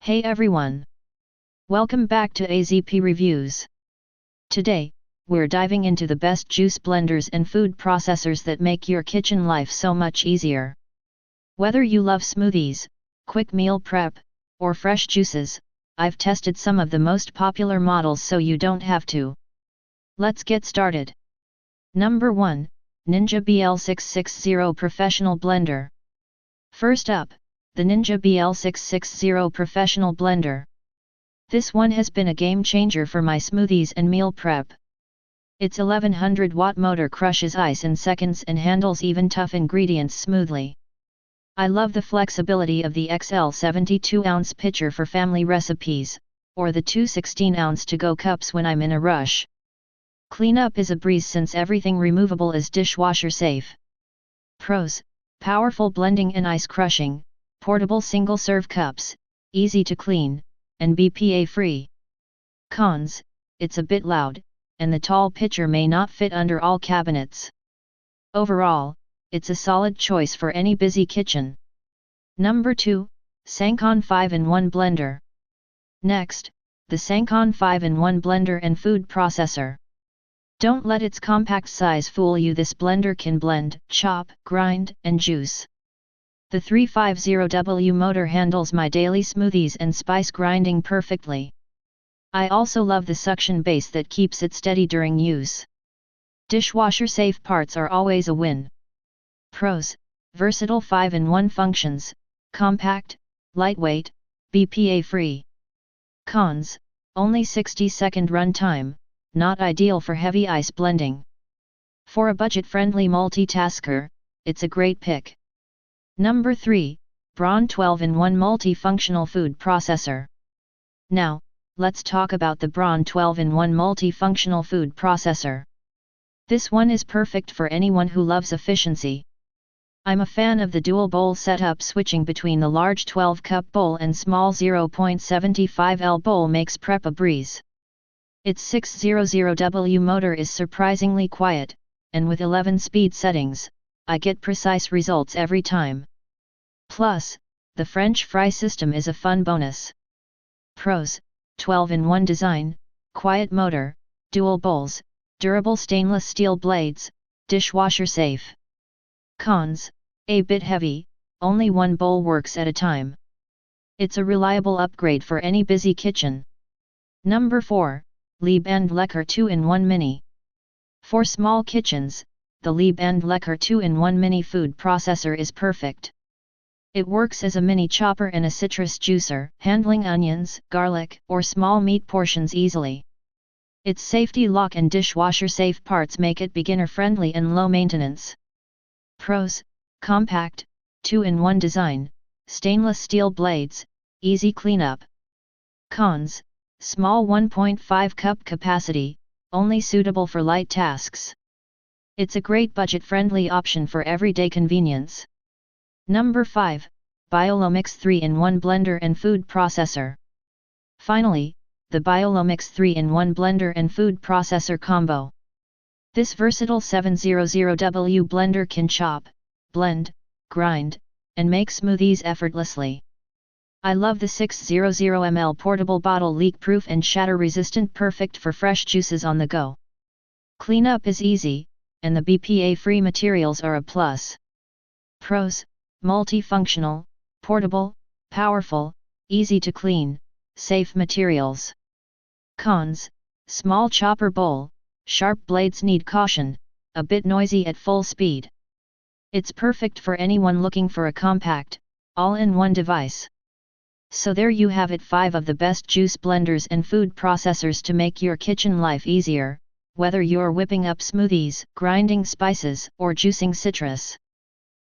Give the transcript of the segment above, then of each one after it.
Hey everyone! Welcome back to AZP Reviews. Today, we're diving into the best juice blenders and food processors that make your kitchen life so much easier. Whether you love smoothies, quick meal prep, or fresh juices, I've tested some of the most popular models so you don't have to. Let's get started. Number 1, Ninja BL660 Professional Blender. First up, the Ninja BL660 Professional Blender. This one has been a game changer for my smoothies and meal prep. Its 1100-watt motor crushes ice in seconds and handles even tough ingredients smoothly. I love the flexibility of the XL 72-ounce pitcher for family recipes, or the two 16-ounce to-go cups when I'm in a rush. Cleanup is a breeze since everything removable is dishwasher safe. Pros: powerful blending and ice crushing, portable single-serve cups, easy to clean, and BPA-free. Cons: it's a bit loud, and the tall pitcher may not fit under all cabinets. Overall, it's a solid choice for any busy kitchen. Number 2, SANGCON 5-in-1 Blender. Next, the SANGCON 5-in-1 Blender and Food Processor. Don't let its compact size fool you. This blender can blend, chop, grind, and juice. The 350W motor handles my daily smoothies and spice grinding perfectly. I also love the suction base that keeps it steady during use. Dishwasher safe parts are always a win. Pros: versatile 5-in-1 functions, compact, lightweight, BPA-free. Cons: only 60-second run time, not ideal for heavy ice blending. For a budget-friendly multitasker, it's a great pick. Number 3, Braun 12-in-1 Multifunctional Food Processor. Now, let's talk about the Braun 12-in-1 Multifunctional Food Processor. This one is perfect for anyone who loves efficiency. I'm a fan of the dual bowl setup. Switching between the large 12-cup bowl and small 0.75L bowl makes prep a breeze. Its 600W motor is surprisingly quiet, and with 11 speed settings, I get precise results every time. Plus, the French fry system is a fun bonus. Pros: 12-in-1 design, quiet motor, dual bowls, durable stainless steel blades, dishwasher safe. Cons: a bit heavy, only one bowl works at a time. It's a reliable upgrade for any busy kitchen. Number 4, Liebe&Lecker 2-in-1 Mini. For small kitchens, the Liebe&Lecker 2-in-1 Mini food processor is perfect. It works as a mini chopper and a citrus juicer, handling onions, garlic, or small meat portions easily. Its safety lock and dishwasher safe parts make it beginner-friendly and low maintenance. Pros: compact, 2-in-1 design, stainless steel blades, easy cleanup. Cons: small 1.5 cup capacity, only suitable for light tasks. It's a great budget-friendly option for everyday convenience. Number 5, BioloMix 3-in-1 Blender and Food Processor. Finally, the BioloMix 3-in-1 Blender and Food Processor Combo. This versatile 700W blender can chop, blend, grind, and make smoothies effortlessly. I love the 600ml portable bottle, leak-proof and shatter-resistant, perfect for fresh juices on the go. Cleanup is easy, and the BPA-free materials are a plus. Pros: multifunctional, portable, powerful, easy to clean, safe materials. Cons: small chopper bowl, sharp blades need caution, a bit noisy at full speed. It's perfect for anyone looking for a compact, all-in-one device. So there you have it, 5 of the best juice blenders and food processors to make your kitchen life easier, whether you're whipping up smoothies, grinding spices, or juicing citrus.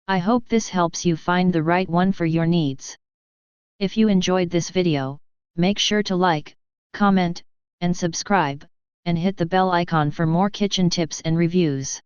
I hope this helps you find the right one for your needs. If you enjoyed this video, make sure to like, comment, and subscribe, and hit the bell icon for more kitchen tips and reviews.